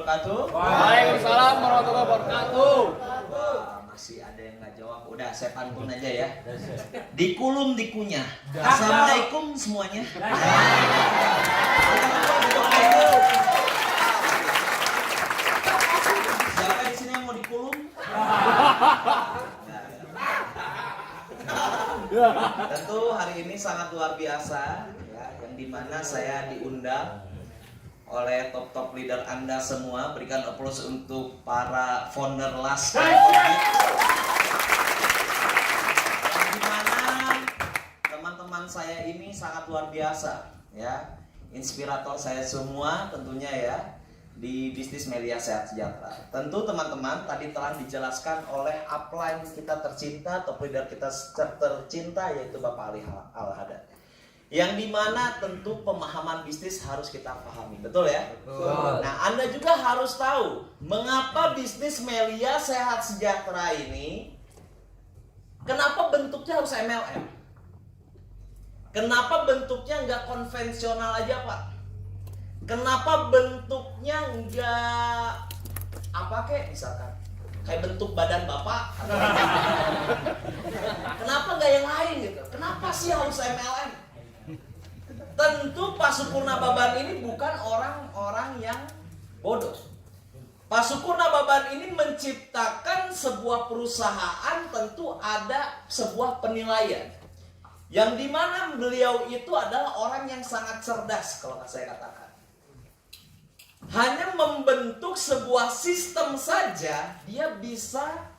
wabarakatuh. Waalaikumsalam warahmatullahi wabarakatuh. Masih ada yang nggak jawab. Udah, saya pantun aja ya. Dikulum dikunyah. Assalamualaikum semuanya. Siapa di sini yang mau dikulum? Tentu hari ini sangat luar biasa, ya, yang dimana saya diundang oleh top leader Anda semua. Berikan aplaus untuk para founder Laskar. Yang dimana teman-teman saya ini sangat luar biasa, ya, inspirator saya semua tentunya ya di bisnis media sehat sejahtera. Tentu teman-teman tadi telah dijelaskan oleh upline kita tercinta, top leader kita tercinta, yaitu Bapak Ali Al-Hadad. Yang dimana tentu pemahaman bisnis harus kita pahami, betul ya? Betul. Nah, Anda juga harus tahu mengapa bisnis media sehat sejahtera ini, kenapa bentuknya harus MLM? Kenapa bentuknya nggak konvensional aja, Pak? Kenapa bentuknya nggak apa kek misalkan? Kayak bentuk badan Bapak? Kenapa nggak yang lain gitu? Kenapa sih harus MLM? Tentu Pak Sukurna Baban ini bukan orang-orang yang bodoh. Pak Sukurna Baban ini menciptakan sebuah perusahaan, tentu ada sebuah penilaian. Yang dimana beliau itu adalah orang yang sangat cerdas, kalau saya katakan. Hanya membentuk sebuah sistem saja, dia bisa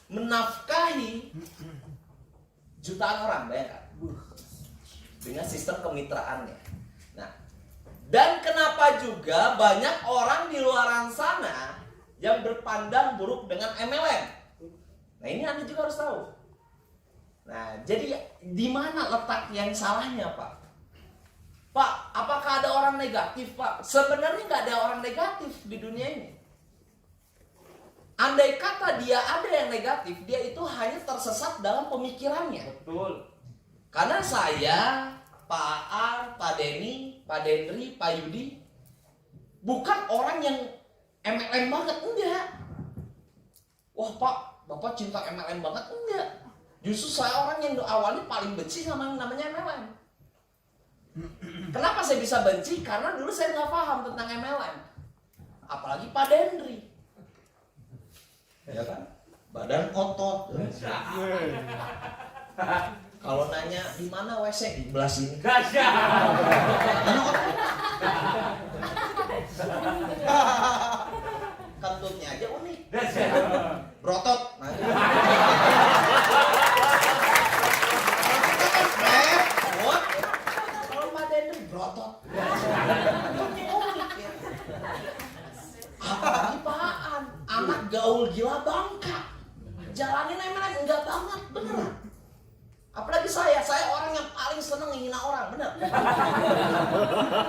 menafkahi jutaan orang, bayangkan. Dengan sistem kemitraannya. Nah, dan kenapa juga banyak orang di luar sana yang berpandang buruk dengan MLM? Nah, ini Anda juga harus tahu. Nah, jadi di mana letak yang salahnya, Pak? Pak, apakah ada orang negatif, Pak? Sebenarnya nggak ada orang negatif di dunia ini. Andai kata dia ada yang negatif, dia itu hanya tersesat dalam pemikirannya. Betul. Karena saya, Pak Ar, Pak Denny, Pak Dendri, Pak Yudi bukan orang yang MLM banget, enggak. Wah Pak, Bapak cinta MLM banget, enggak. Justru saya orang yang awalnya paling benci sama yang namanya MLM. Kenapa saya bisa benci? Karena dulu saya nggak paham tentang MLM. Apalagi Pak Dendri. Ya kan? Badan otot. Kalau nanya di mana WC, di belah sini. Mana otot? Kentutnya aja unik. Brotot. Kalau Pak Dendri brotot. Kentutnya unik ya. Apalagi Pak An, anak gaul gila Bangka. Jalanin MLM enggak banget, beneran. Apalagi saya orang yang paling seneng menghina orang, bener.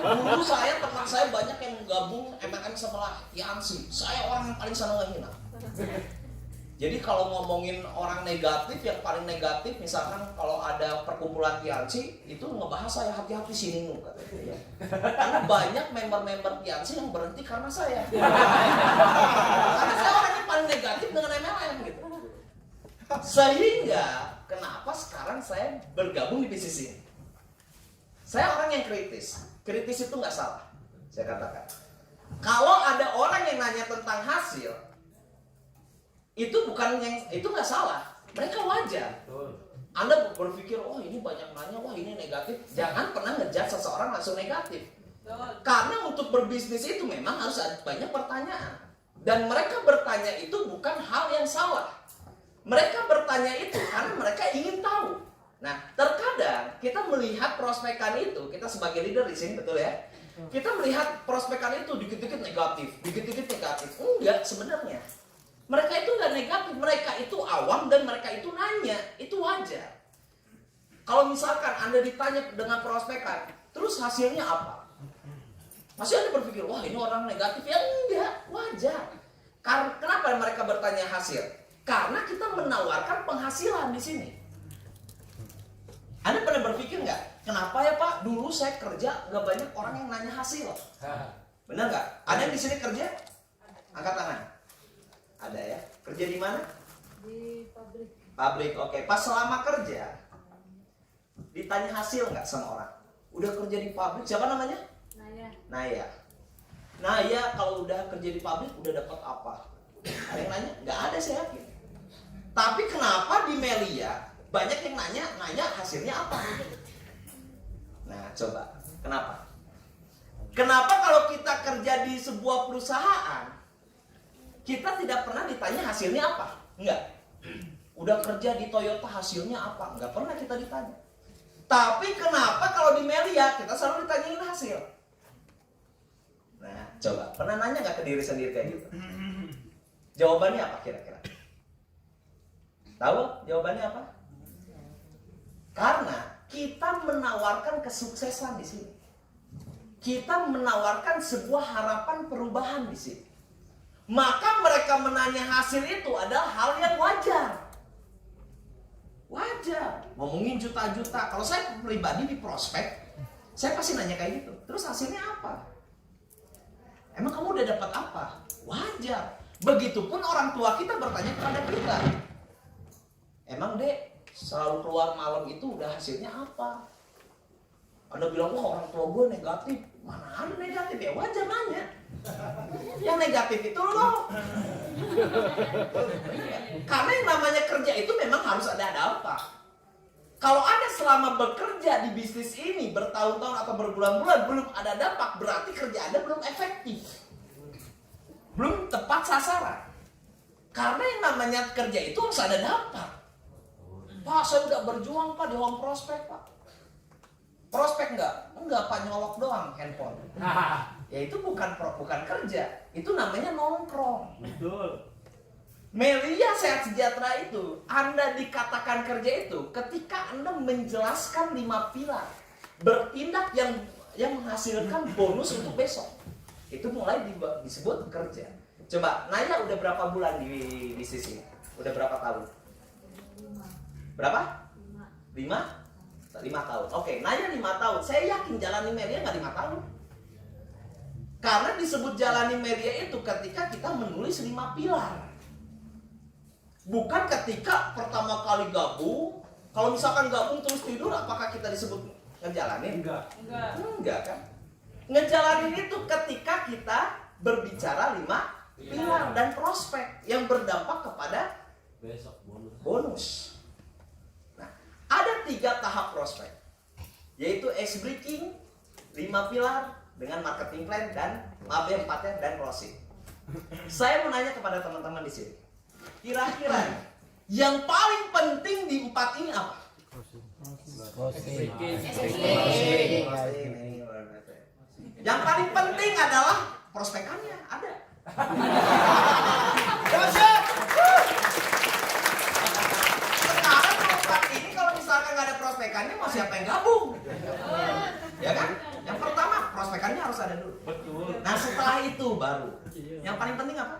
Dulu teman saya banyak yang gabung MLM sebelah Yansi. Saya orang yang paling seneng menghina. Jadi kalau ngomongin orang negatif, yang paling negatif misalkan kalau ada perkumpulan Tiansi, itu ngebahas saya hati-hati sini katanya. Karena banyak member-member Tiansi yang berhenti karena saya. Karena saya orang yang paling negatif dengan MLM gitu. Sehingga kenapa sekarang saya bergabung di bisnis ini? Saya orang yang kritis. Kritis itu nggak salah, saya katakan. Kalau ada orang yang nanya tentang hasil, itu nggak salah. Mereka wajar. Anda berpikir, oh ini banyak nanya, wah ini negatif. Jangan pernah ngejudge seseorang langsung negatif. Karena untuk berbisnis itu memang harus ada banyak pertanyaan. Dan mereka bertanya itu bukan hal yang salah. Mereka bertanya itu karena mereka ingin tahu. Nah, terkadang kita melihat prospekan itu, kita sebagai leader di sini, betul ya? Kita melihat prospekan itu dikit-dikit negatif, dikit-dikit negatif. Enggak, sebenarnya. Mereka itu nggak negatif, mereka itu awam dan mereka itu nanya, itu wajar. Kalau misalkan Anda ditanya dengan prospekan, terus hasilnya apa? Masih Anda berpikir, wah ini orang negatif, ya enggak, wajar. Kenapa mereka bertanya hasil? Karena kita menawarkan penghasilan di sini. Anda pernah berpikir nggak, kenapa ya Pak, dulu saya kerja nggak banyak orang yang nanya hasil? Benar nggak? Ada yang di sini kerja? Angkat tangan. Ada ya? Kerja di mana? Di pabrik. Pabrik, oke. Pas selama kerja, ditanya hasil nggak sama orang? Udah kerja di pabrik, siapa namanya? Naya. Naya kalau udah kerja di pabrik, udah dapat apa? Ada yang nanya? Nggak ada, saya yakin. Tapi kenapa di Melia banyak yang nanya hasilnya apa? Nah, coba. Kenapa? Kenapa kalau kita kerja di sebuah perusahaan, kita tidak pernah ditanya hasilnya apa? Enggak. Udah kerja di Toyota hasilnya apa? Enggak pernah kita ditanya. Tapi kenapa kalau di Melia kita selalu ditanyain hasil? Nah, coba. Pernah nanya nggak ke diri sendiri kayak gitu? Jawabannya apa kira-kira? Tahu jawabannya apa? Karena kita menawarkan kesuksesan di sini. Kita menawarkan sebuah harapan perubahan di sini. Maka mereka menanya hasil itu adalah hal yang wajar. Wajar. Ngomongin juta-juta. Kalau saya pribadi di prospek, saya pasti nanya kayak gitu. Terus hasilnya apa? Emang kamu udah dapat apa? Wajar. Begitupun orang tua kita bertanya kepada kita. Emang dek, selalu keluar malam itu udah hasilnya apa? Anda bilang, wah orang tua gue negatif. Mana ada negatif? Ya wajar nanya. Yang negatif itu loh. Karena yang namanya kerja itu memang harus ada apa. Kalau Anda selama bekerja di bisnis ini bertahun-tahun atau berbulan-bulan belum ada dampak, berarti kerja Anda belum efektif. Belum tepat sasaran. Karena yang namanya kerja itu harus ada dampak. Pak, saya udah berjuang Pak di home prospek Pak. Prospek enggak? Enggak Pak, nyolok doang handphone. Ya itu bukan kerja. Itu namanya nongkrong. Betul. Melia Sehat Sejahtera itu, Anda dikatakan kerja itu ketika Anda menjelaskan 5 pilar. Bertindak yang menghasilkan bonus untuk besok. Itu mulai disebut kerja. Coba, Naya udah berapa bulan di bisnis ini? Udah berapa tahun? 5. Berapa? 5 tahun. Oke, Naya 5 tahun. Saya yakin jalani Melia nggak 5 tahun. Karena disebut jalani Melia itu ketika kita menulis 5 pilar. Bukan ketika pertama kali gabung. Kalau misalkan gabung terus tidur, apakah kita disebut ngejalanin? Enggak kan? Ngejalanin itu ketika kita berbicara 5 pilar dan prospek yang berdampak kepada Besok bonus. Nah, ada 3 tahap prospek, yaitu ice breaking, 5 pilar dengan marketing plan dan AB4 dan closing. Saya mau nanya kepada teman-teman di sini, kira-kira yang paling penting di 4 ini apa? Yang paling penting adalah prospekannya ada. Sekarang tempat ini kalau misalkan nggak ada prospekannya, mau siapa yang gabung? Ya kan? Yang pertama prospekannya harus ada dulu. Betul. Nah setelah itu baru. Yang paling penting apa?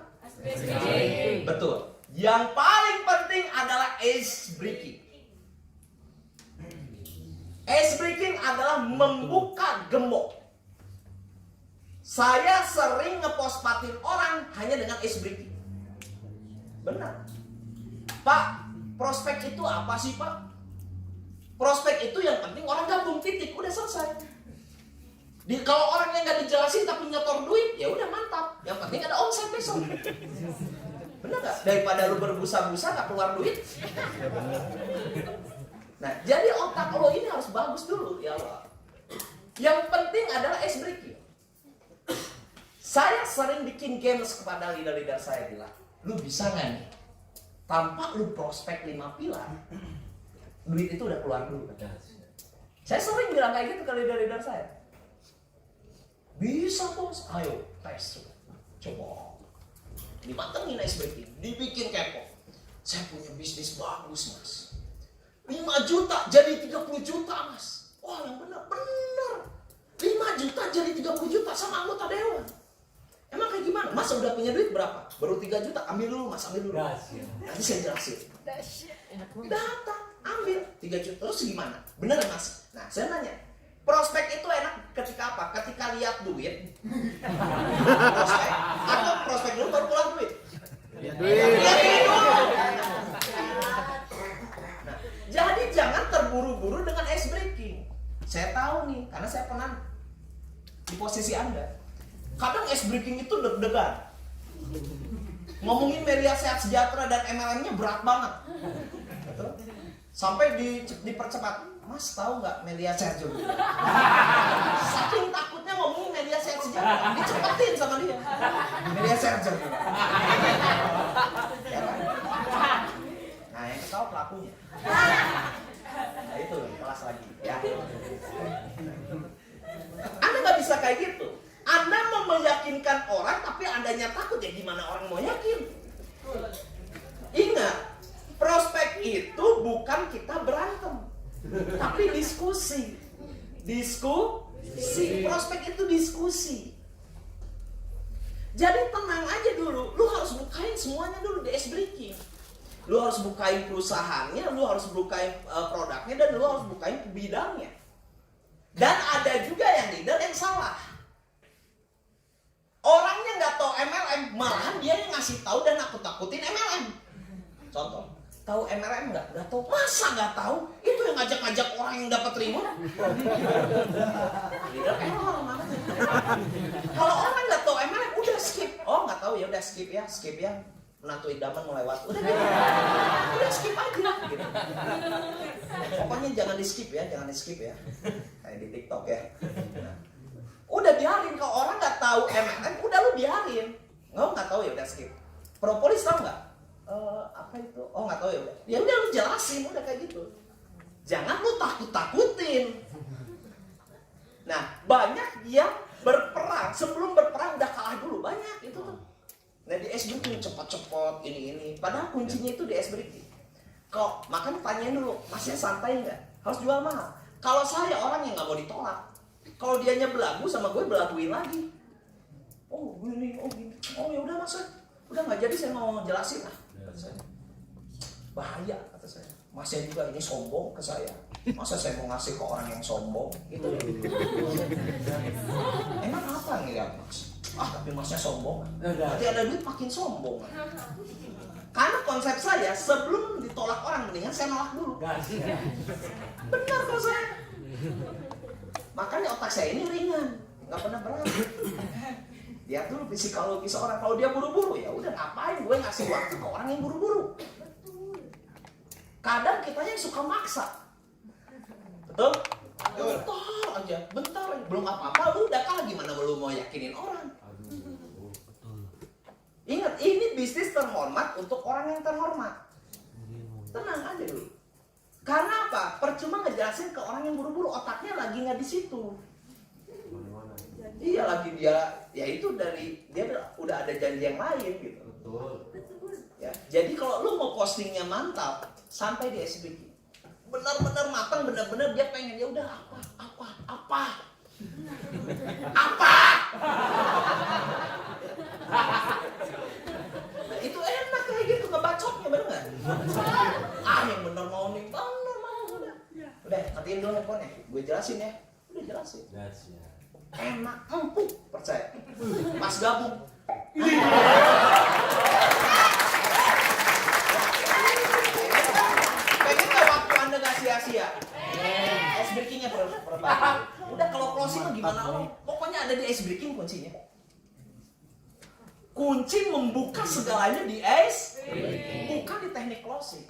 Betul. Yang paling penting adalah ice breaking. Ice breaking adalah membuka gembok. Saya sering ngepospatin orang hanya dengan ice breaking. Benar. Pak, prospek itu apa sih Pak? Prospek itu yang penting orang gabung, titik, udah selesai. Kalau orang yang nggak dijelasin tapi nyetor duit, ya udah mantap. Yang penting ada omset besok. Benar nggak? Daripada lu berbusa-busa nggak keluar duit. Nah, jadi otak lo ini harus bagus dulu ya Allah. Yang penting adalah ice breaking. Saya sering bikin games kepada leader-leader saya, bilang, lu bisa nggak nih? Tanpa lu prospek 5 pilar, duit itu udah keluar dulu. Saya sering bilang kayak gitu ke leader-leader saya. Bisa bos, ayo tes. Coba. Dipantengin ice breaking, dibikin kepo. Saya punya bisnis bagus mas. 5 juta jadi 30 juta mas. Wah yang benar. 5 juta jadi 30 juta sama anggota dewan. Emang kayak gimana? Mas udah punya duit berapa? Baru 3 juta, ambil dulu mas, ambil dulu. Nanti saya jelasin. Datang, ambil 3 juta, terus gimana? Bener mas? Nah saya nanya, Prospek itu enak ketika apa? Ketika lihat duit. Prospek. Atau prospek dulu baru keluar duit. Lihat Lihat duit. duit dulu. Nah, jadi jangan terburu-buru dengan ice breaking. Saya tahu nih, karena saya pernah di posisi Anda. Kadang ice breaking itu deg-degan. Ngomongin Melia Sehat Sejahtera dan MLM-nya berat banget. Betul? Sampai dipercepat. Mas tahu nggak Melia Sehat juga? Saking takutnya ngomongin Melia Sehat Sejahtera, dicepetin sama dia. Melia Sehat juga. Ya kan? Nah, yang ketawa pelakunya. Nah, itu kelas lagi. Ya. Anda nggak bisa kayak gitu. Anda mau meyakinkan orang, tapi Andanya takut, ya gimana orang mau yakin? Ingat, prospek itu bukan kita berantem, tapi diskusi. Diskusi. Prospek itu diskusi. Jadi tenang aja dulu. Lu harus bukain semuanya dulu di ice breaking. Lu harus bukain perusahaannya, lu harus bukain produknya, dan lu harus bukain bidangnya. Dan ada juga yang leader yang salah. Orangnya nggak tahu MLM, malahan dia yang ngasih tahu dan nakut-nakutin MLM. Contoh, tahu MLM nggak? Nggak tahu. Masa nggak tahu? Itu yang ngajak-ngajak orang yang dapat reward. Leader error namanya. Kalau orang nggak tahu MLM, udah skip. Oh nggak tahu ya, udah skip ya. Menantu idaman mau lewat. Udah skip aja. Gitu. Pokoknya jangan di skip ya. Kayak di TikTok ya. Nah, udah biarin. Kalau orang nggak tahu MLM, udah lu biarin. Nggak tahu ya udah skip. Propolis tahu nggak? Apa itu? Oh nggak tahu ya udah. Ya udah lu jelasin, udah kayak gitu. Jangan lu takut-takutin. Nah, banyak yang berperang, sebelum berperang udah kalah dulu, banyak itu tuh. Nah di ice breaking cepet-cepet ini. Padahal kuncinya itu di ice breaking. Kok makanya tanyain dulu, masnya santai nggak? Harus jual mahal. Kalau saya orang yang nggak mau ditolak. Kalau dianya belagu sama gue belaguin lagi. Oh gini. Oh ya udah mas, udah nggak jadi saya mau jelasin lah. Kata saya. Bahaya kata saya. Masnya juga ini sombong ke saya. Masa saya mau ngasih ke orang yang sombong? Gitu. Emang apa ngeliat mas? Tapi masnya sombong. Nanti ada duit makin sombong. Karena konsep saya sebelum ditolak orang mendingan saya nolak dulu. Benar kok saya. Makanya otak saya ini ringan, nggak pernah berat. Lihat dulu psikologi seorang. Kalau dia buru-buru ya udah ngapain gue ngasih waktu ke orang yang buru-buru. Kadang kita yang suka maksa. Betul? Bentar aja. Belum apa-apa lu udah kalah, gimana lu mau yakinin orang? Ingat, ini bisnis terhormat untuk orang yang terhormat. Tenang aja dulu. Karena apa? Percuma ngejelasin ke orang yang buru-buru, otaknya lagi nggak di situ. Iya lagi dia, ya itu dari dia udah ada janji yang lain gitu. Ya, jadi kalau lu mau postingnya mantap, sampai di SBK. Benar-benar matang, benar-benar dia pengen ya udah apa. Nah, itu enak kayak gitu ngebacotnya, bener nggak? Yang bener mau nih, bener mau udah. Udah, matiin dulu handphonenya, gue jelasin ya. Udah jelasin. Enak, empuk, percaya. Pas gabung. Pengen nggak waktu Anda nggak sia-sia? Ice breaking-nya pertama. Udah kalau closing gimana? Pokoknya ada di ice breaking kuncinya. Kunci membuka segalanya di ice, bukan di teknik closing.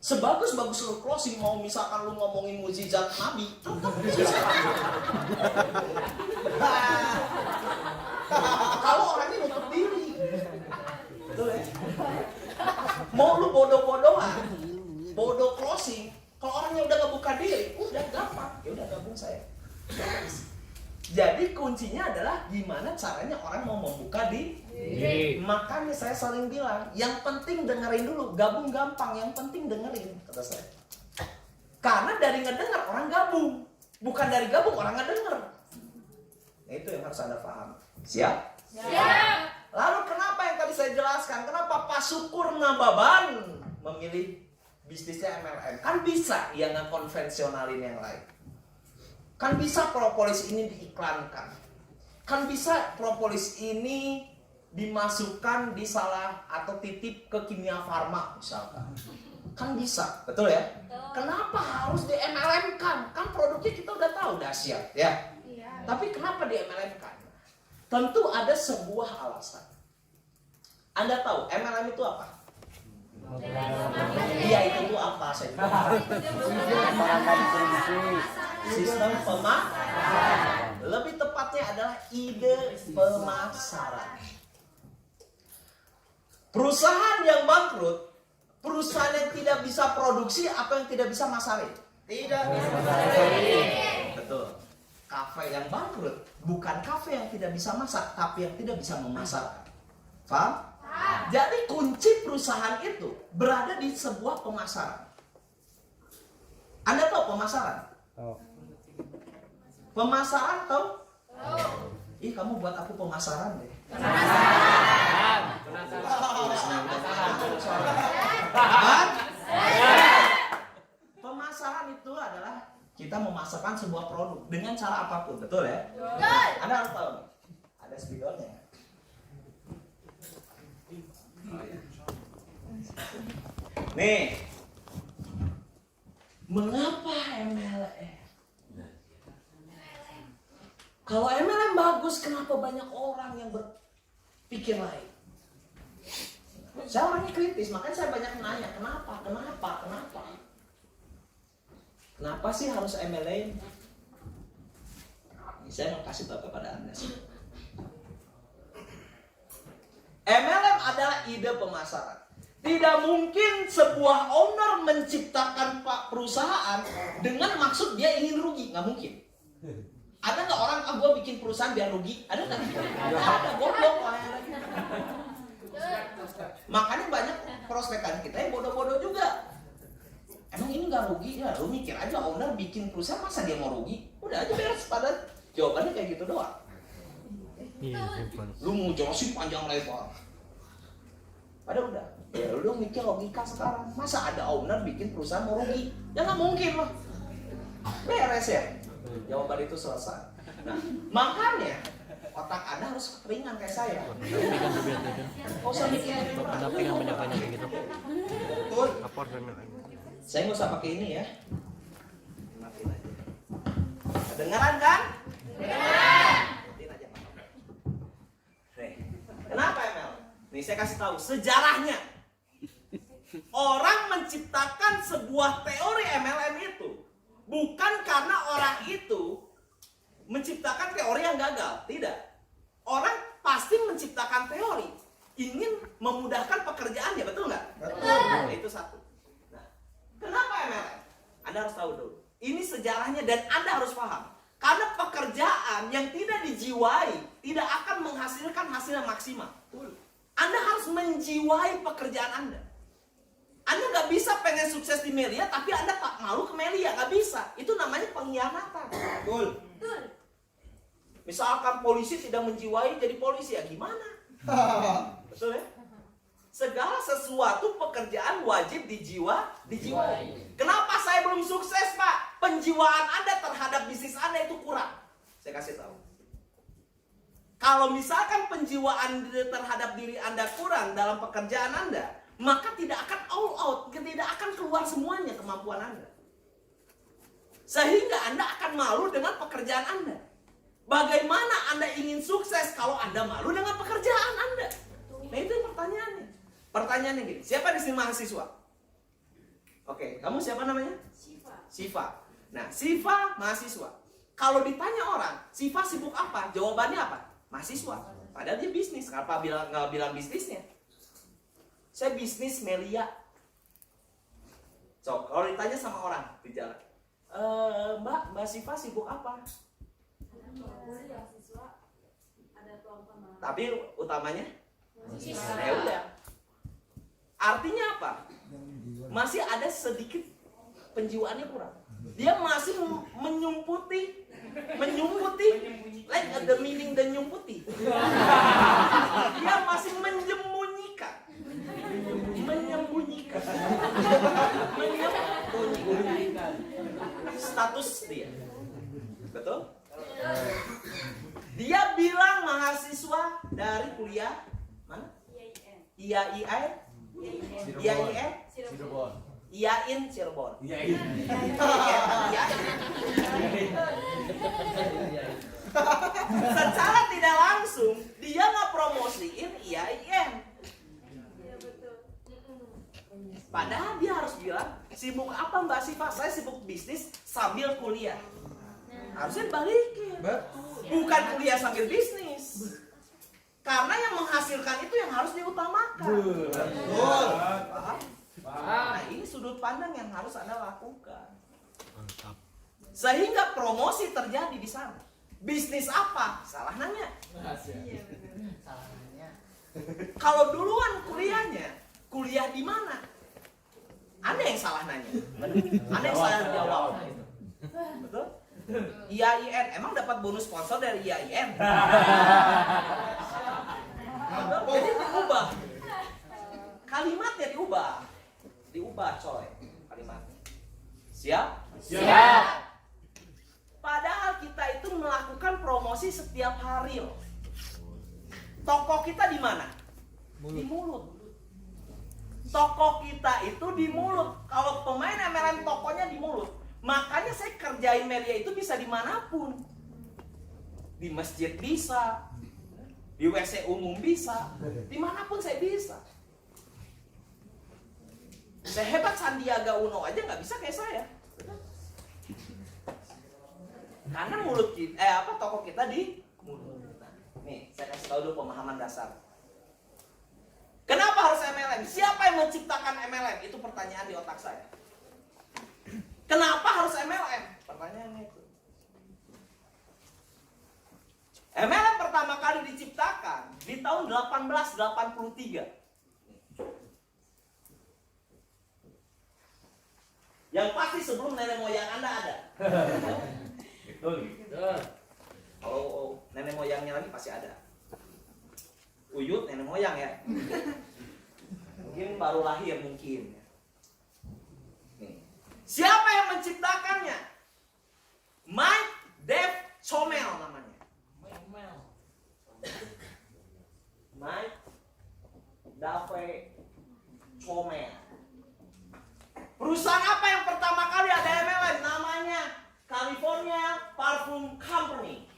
Sebagus-bagus lu closing, mau misalkan lu ngomongin mukjizat Nabi, kalau orangnya nutup diri, betul ya? Mau lu bodoh-bodohan, bodoh closing, kalau orangnya udah ngebuka diri, udah gampang, ya udah gabung saya. Jadi kuncinya adalah gimana caranya orang mau membuka diri. Makanya saya sering bilang, yang penting dengerin dulu, gabung gampang, yang penting dengerin, kata saya. Karena dari ngedenger orang gabung, bukan dari gabung orang ngedenger. Nah, itu yang harus Anda paham. Siap? Siap. Lalu kenapa yang tadi saya jelaskan, kenapa Pak Syukur Nababan memilih bisnisnya MLM? Kan bisa yang ngekonvensionalin yang lain. Kan bisa propolis ini diiklankan. Kan bisa propolis ini dimasukkan di salah atau titip ke Kimia Farma misalkan. Kan bisa, betul ya? Kenapa harus di MLM-kan? Kan produknya kita udah tahu dahsyat ya. Iya. Tapi kenapa di MLM-kan? Tentu ada sebuah alasan. Anda tahu MLM itu apa? Iya, itu tuh apa? Saya juga tahu. Sistem pemasaran. Lebih tepatnya adalah ide pemasaran. Perusahaan yang bangkrut, perusahaan yang tidak bisa produksi atau yang tidak bisa masarin? Tidak bisa masarin. Betul. Kafe yang bangkrut bukan kafe yang tidak bisa masak, tapi yang tidak bisa memasarkan. Paham? Jadi kunci perusahaan itu berada di sebuah pemasaran. Anda tahu pemasaran? Pemasaran tahu? Ih, kamu buat aku pemasaran deh. Pemasaran itu adalah kita memasarkan sebuah produk dengan cara apapun, betul ya? Anda harus tahu nih. Ada spidolnya. Nih, mengapa MLM? Kalau MLM bagus, kenapa banyak orang yang berpikir lain? Saya orangnya kritis, makanya saya banyak nanya, kenapa? Kenapa sih harus MLM? Ini saya mau kasih tahu kepada Anda. MLM adalah ide pemasaran. Tidak mungkin sebuah owner menciptakan perusahaan dengan maksud dia ingin rugi, nggak mungkin. Ada nggak orang, gue bikin perusahaan biar rugi? Ada nggak? Ada, goblok. Makanya banyak prospekan kita yang bodoh-bodoh juga. Emang ini nggak rugi? Ya, lu mikir aja owner bikin perusahaan masa dia mau rugi? Udah aja beres, padat. Jawabannya kayak gitu doang. Lu mau jelasin panjang lebar. Padahal udah. Ya lu dong mikir logika sekarang. Masa ada owner bikin perusahaan mau rugi? Ya nggak mungkin lah. Beres ya. Jawaban itu selesai. Nah, makanya otak Anda harus ringan kayak saya. Nggak usah mikir. Pendampingan banyak-banyak gitu. Betul. Saya nggak usah pakai ini ya. Matiin aja. Kedengeran kan? Matiin aja. Nih, kenapa ML? Nih saya kasih tahu sejarahnya. Orang menciptakan sebuah teori MLM itu bukan karena orang itu menciptakan teori yang gagal, tidak. Orang pasti menciptakan teori ingin memudahkan pekerjaannya, betul nggak? Betul. Nah, itu satu. Nah, kenapa MLM? Anda harus tahu dulu. Ini sejarahnya dan Anda harus paham. Karena pekerjaan yang tidak dijiwai tidak akan menghasilkan hasil yang maksimal. Anda harus menjiwai pekerjaan Anda. Anda nggak bisa pengen sukses di Melia, tapi Anda tak malu ke Melia, nggak bisa. Itu namanya pengkhianatan. Betul. Misalkan polisi tidak menjiwai jadi polisi, ya gimana? Betul ya? Segala sesuatu pekerjaan wajib dijiwai. Kenapa saya belum sukses, Pak? Penjiwaan Anda terhadap bisnis Anda itu kurang. Saya kasih tahu. Kalau misalkan penjiwaan terhadap diri Anda kurang dalam pekerjaan Anda, maka tidak akan all out, tidak akan keluar semuanya kemampuan Anda. Sehingga Anda akan malu dengan pekerjaan Anda. Bagaimana Anda ingin sukses kalau Anda malu dengan pekerjaan Anda? Nah itu pertanyaannya. Pertanyaannya gini, siapa di sini mahasiswa? Oke, kamu siapa namanya? Siva. Nah, Siva mahasiswa. Kalau ditanya orang, Siva sibuk apa? Jawabannya apa? Mahasiswa. Padahal dia bisnis. Kenapa nggak bilang bisnisnya? Saya bisnis Melia. So, kalau ditanya sama orang di jalan, Mbak Siva sibuk apa? Tapi utamanya? Ya udah. Artinya apa? Masih ada sedikit penjiwaannya kurang. Dia masih menyumputi, like the meaning dan nyumputi. Dia masih menyembunyikan status dia. Betul? Dia bilang mahasiswa dari kuliah mana? IAIN? IAIN? IAIN Cirebon. Secara tidak langsung dia nggak promosiin IAIN. Padahal dia harus bilang, sibuk apa Mbak Siva? Saya sibuk bisnis sambil kuliah. Harusnya balikin. Bukan kuliah sambil bisnis. Karena yang menghasilkan itu yang harus diutamakan. Betul. Nah, ini sudut pandang yang harus Anda lakukan. Mantap. Sehingga promosi terjadi di sana. Bisnis apa? Salah nanya. Kalau duluan kuliahnya, kuliah di mana? Anda yang salah nanya. Anda yang salah jawab. Betul? IAIN, emang dapat bonus sponsor dari IAIN? Jadi diubah. Kalimatnya diubah coy. Kalimatnya. Siap? Siap. Padahal kita itu melakukan promosi setiap hari loh. Toko kita di mana? Di mulut. Toko kita itu di mulut. Kalau pemain MLM tokonya di mulut. Makanya saya kerjain media itu bisa dimanapun. Di masjid bisa. Di WC umum bisa. Dimanapun saya bisa. Sehebat Sandiaga Uno aja nggak bisa kayak saya. Karena mulut kita, toko kita di mulut. Nih, saya kasih tahu dulu pemahaman dasar. Kenapa harus MLM? Siapa yang menciptakan MLM? Itu pertanyaan di otak saya. Kenapa harus MLM? Pertanyaannya itu. MLM pertama kali diciptakan di tahun 1883. Yang pasti sebelum nenek moyang Anda ada. Kalau nenek moyangnya lagi pasti ada. Uyut nenek moyang ya. Mungkin baru lahir mungkin. Nih. Siapa yang menciptakannya? Mike Dave Chomel namanya. Mike Dave Chomel. Perusahaan apa yang pertama kali ada MLM? Namanya California Parfum Company.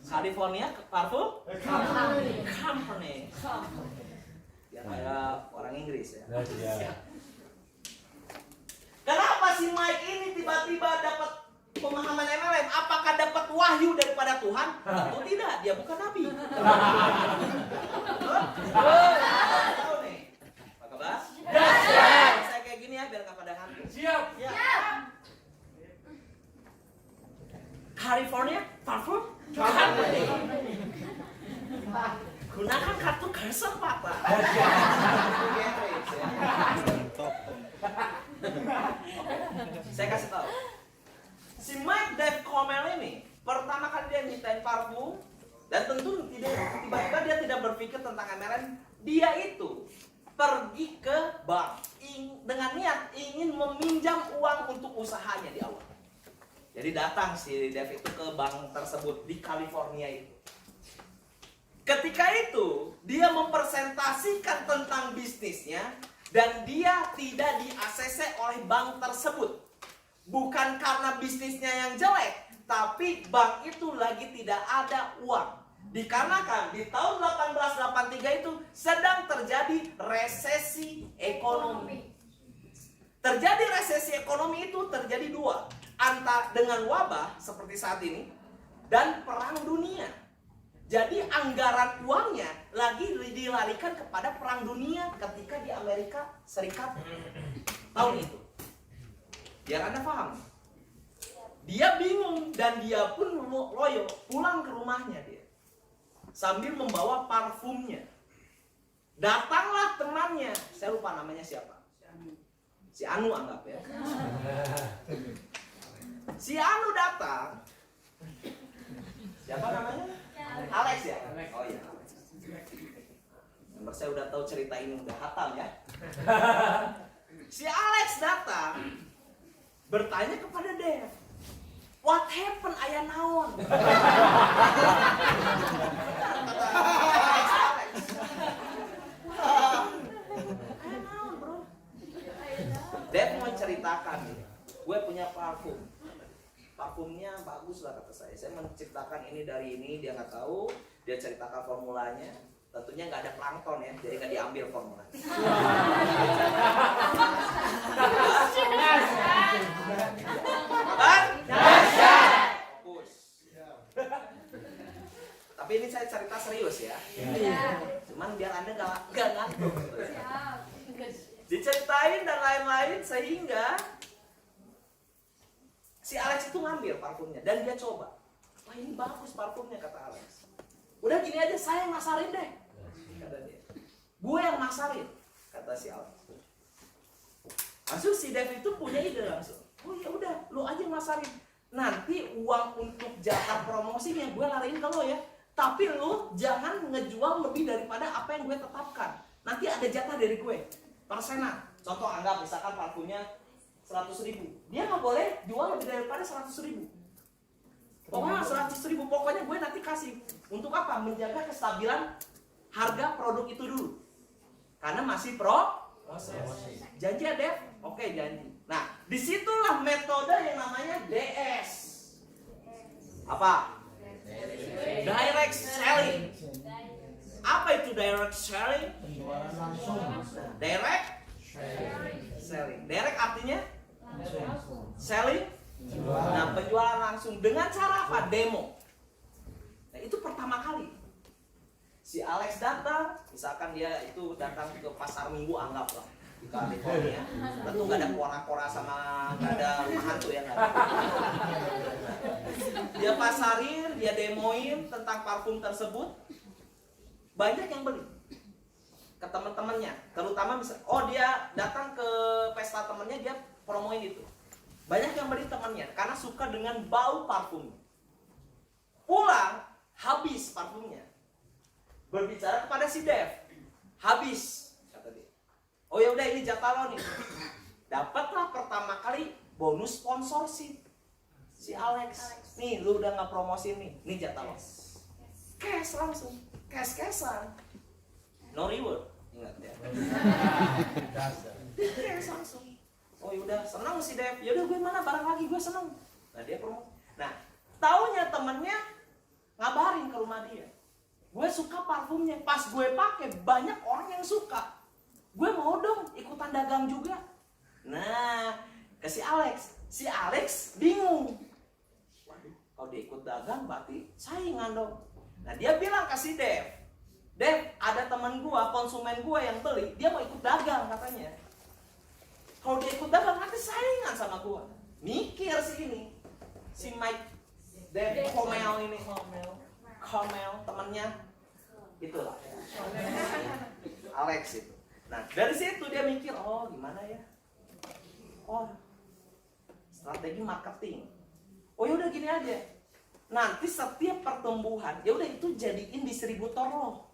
California Parfum Company. Ya kayak orang Inggris ya. Kenapa si Mike ini tiba-tiba dapat pemahaman MLM? Apakah dapat wahyu daripada Tuhan? Tentu tidak, dia bukan nabi. Tahu nih, Pak Kabas? Saya kayak gini ya biar nggak pada hantu. Siap. California Parfum Company. Gunakan kartu cursor Pak. Saya kasih tahu. Si Mike Dave Chomel ini pertama kali dia nyiptain parfum dan tentu tiba-tiba dia tidak berpikir tentang MLM. Dia itu pergi ke bank dengan niat ingin meminjam uang untuk usahanya di awal. Jadi datang si Dave itu ke bank tersebut di California itu. Ketika itu dia mempresentasikan tentang bisnisnya dan dia tidak di-ACC oleh bank tersebut. Bukan karena bisnisnya yang jelek, tapi bank itu lagi tidak ada uang. Dikarenakan di tahun 1883 itu sedang terjadi resesi ekonomi. Terjadi resesi ekonomi itu terjadi dua, antara dengan wabah seperti saat ini dan perang dunia. Jadi anggaran uangnya lagi dilarikan kepada perang dunia ketika di Amerika Serikat tahun itu. Biar Anda paham. Dia bingung dan dia pun loyo pulang ke rumahnya dia. Sambil membawa parfumnya. Datanglah temannya. Saya lupa namanya siapa. Si Anu anggap ya. Si Anu datang. Siapa namanya? Alex ya? Oh iya. Nomor saya udah tahu cerita ini udah hatam ya. Si Alex datang bertanya kepada Dev, "What happened ayah naon?" Kata Alex, "Ayah naon, bro?" Dev mau ceritakan, gue punya parfumnya bagus lah kata saya. Saya menciptakan ini dari ini, dia nggak tahu. Dia ceritakan formulanya. Tentunya nggak ada plankton ya, jadi nggak diambil formulanya. Kapan? Fokus. Tapi ini saya cerita serius ya. Cuman biar Anda nggak ngantuk. Diceritain dan lain-lain sehingga si Alex itu ngambil parfumnya dan dia coba. "Wah, ini bagus parfumnya," kata Alex. "Udah gini aja, saya yang masarin deh," kata dia. "Gue yang masarin," kata si Alex. Langsung si Dev itu punya ide langsung. "Oh ya udah, lu aja yang masarin. Nanti uang untuk jatah promosinya gue lariin ke lo ya. Tapi lu jangan ngejual lebih daripada apa yang gue tetapkan. Nanti ada jatah dari gue, persenan. Contoh anggap misalkan parfumnya 100.000, dia nggak boleh jual lebih daripada 100.000. Pokoknya 100.000, pokoknya gue nanti kasih. Untuk apa? Menjaga kestabilan harga produk itu dulu. Karena masih proses. Janji ya, Dev? Oke, janji. Nah, disitulah metode yang namanya DS. Apa? Direct selling. Apa itu direct selling? Direct selling. Direct artinya selling. Nah, penjualan langsung dengan cara apa? Demo. Nah, itu pertama kali. Si Alex datang, misalkan dia itu datang ke pasar Minggu, anggaplah di California. Tentu nggak ada kora-kora sama nggak ada rumah hantu ya, nggak ada. Dia pasarin, dia demoin tentang parfum tersebut. Banyak yang beli ke teman-temannya, terutama bisa. Oh, dia datang ke pesta temannya, dia promoin itu. Banyak yang beli temannya karena suka dengan bau parfum. Pulang habis parfumnya. Berbicara kepada si Dev, habis kata dia. "Oh ya udah, ini jatah lo nih." Dapatlah pertama kali bonus sponsorship si Alex. "Nih, lu udah nggak promosi nih, ini jatah lo." Cash langsung, cash-cashan. No reward, ingat ya. Cash langsung. Oh yaudah, senang si Dev. Yaudah, gue mana barang lagi, gue senang. Nah, dia promo. Nah, taunya temennya ngabarin ke rumah dia, "Gue suka parfumnya, pas gue pakai banyak orang yang suka. Gue mau dong ikutan dagang juga." Nah, ke si Alex. Si Alex bingung. Waduh, kalau dia ikut dagang berarti saingan dong. Nah, dia bilang ke si Dev, "Dev, ada teman gue, konsumen gue yang beli, dia mau ikut dagang katanya. Kalau dia ikut dagang nanti saingan sama gue." Mikir si ini, si Mike Dev Komel ini, Komel temennya itulah Alex itu. Nah, dari situ dia mikir, oh gimana ya? Oh, strategi marketing. Oh yaudah gini aja. Nanti setiap pertumbuhan, yaudah itu jadiin distributor lo.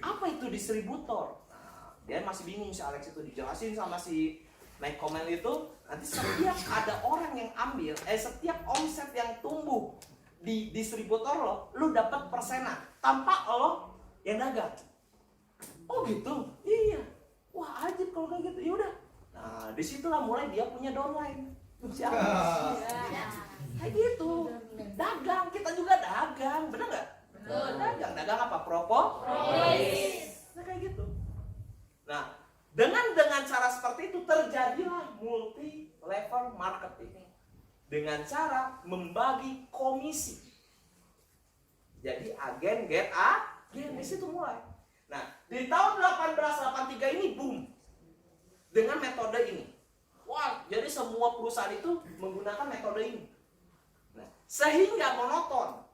Apa itu distributor? Nah, dia masih bingung si Alex itu, dijelasin sama si Mike Komel itu. Nanti setiap ada orang yang ambil, setiap omset yang tumbuh di distributor lo dapat persenan tanpa lo yang dagang. Oh gitu? Iya. Wah, ajib kalau kayak gitu. Yaudah. Nah, disitulah mulai dia punya downline. Siapa? Kayak gitu. Dagang, kita juga dagang, benar nggak? Dagang apa? Propolis. Nah, kayak gitu. Nah, dengan cara seperti itu terjadilah multi level marketing. Dengan cara membagi komisi. Jadi agen get agen, di situ mulai. Nah, di tahun 1883 ini boom dengan metode ini. Wah, jadi semua perusahaan itu menggunakan metode ini. Nah, sehingga monoton.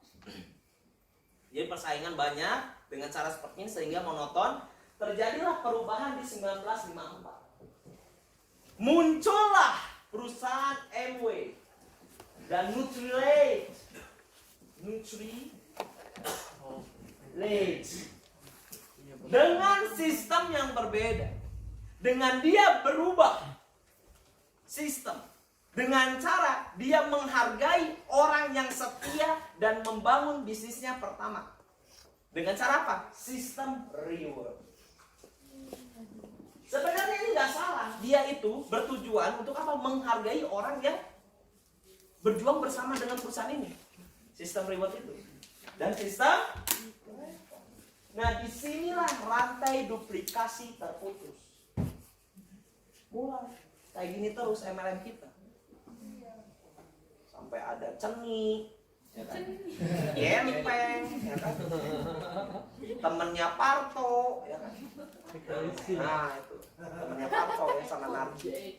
Jadi persaingan banyak dengan cara seperti ini sehingga monoton. Terjadilah perubahan di 1954. Muncullah perusahaan Amway dan Nutrilite. Dengan sistem yang berbeda. Dengan dia berubah sistem, dengan cara dia menghargai orang yang setia dan membangun bisnisnya pertama. Dengan cara apa? Sistem reward. Sebenarnya ini nggak salah. Dia itu bertujuan untuk apa? Menghargai orang yang berjuang bersama dengan perusahaan ini. Sistem reward itu. Dan sistem. Nah, disinilah rantai duplikasi terputus. Mulai kayak gini terus MLM kita. Sampai ada ceni, ya kan? Gempeng, ya kan? Temennya Parto, ya kan? Nah itu temennya Parto ya sama Narji.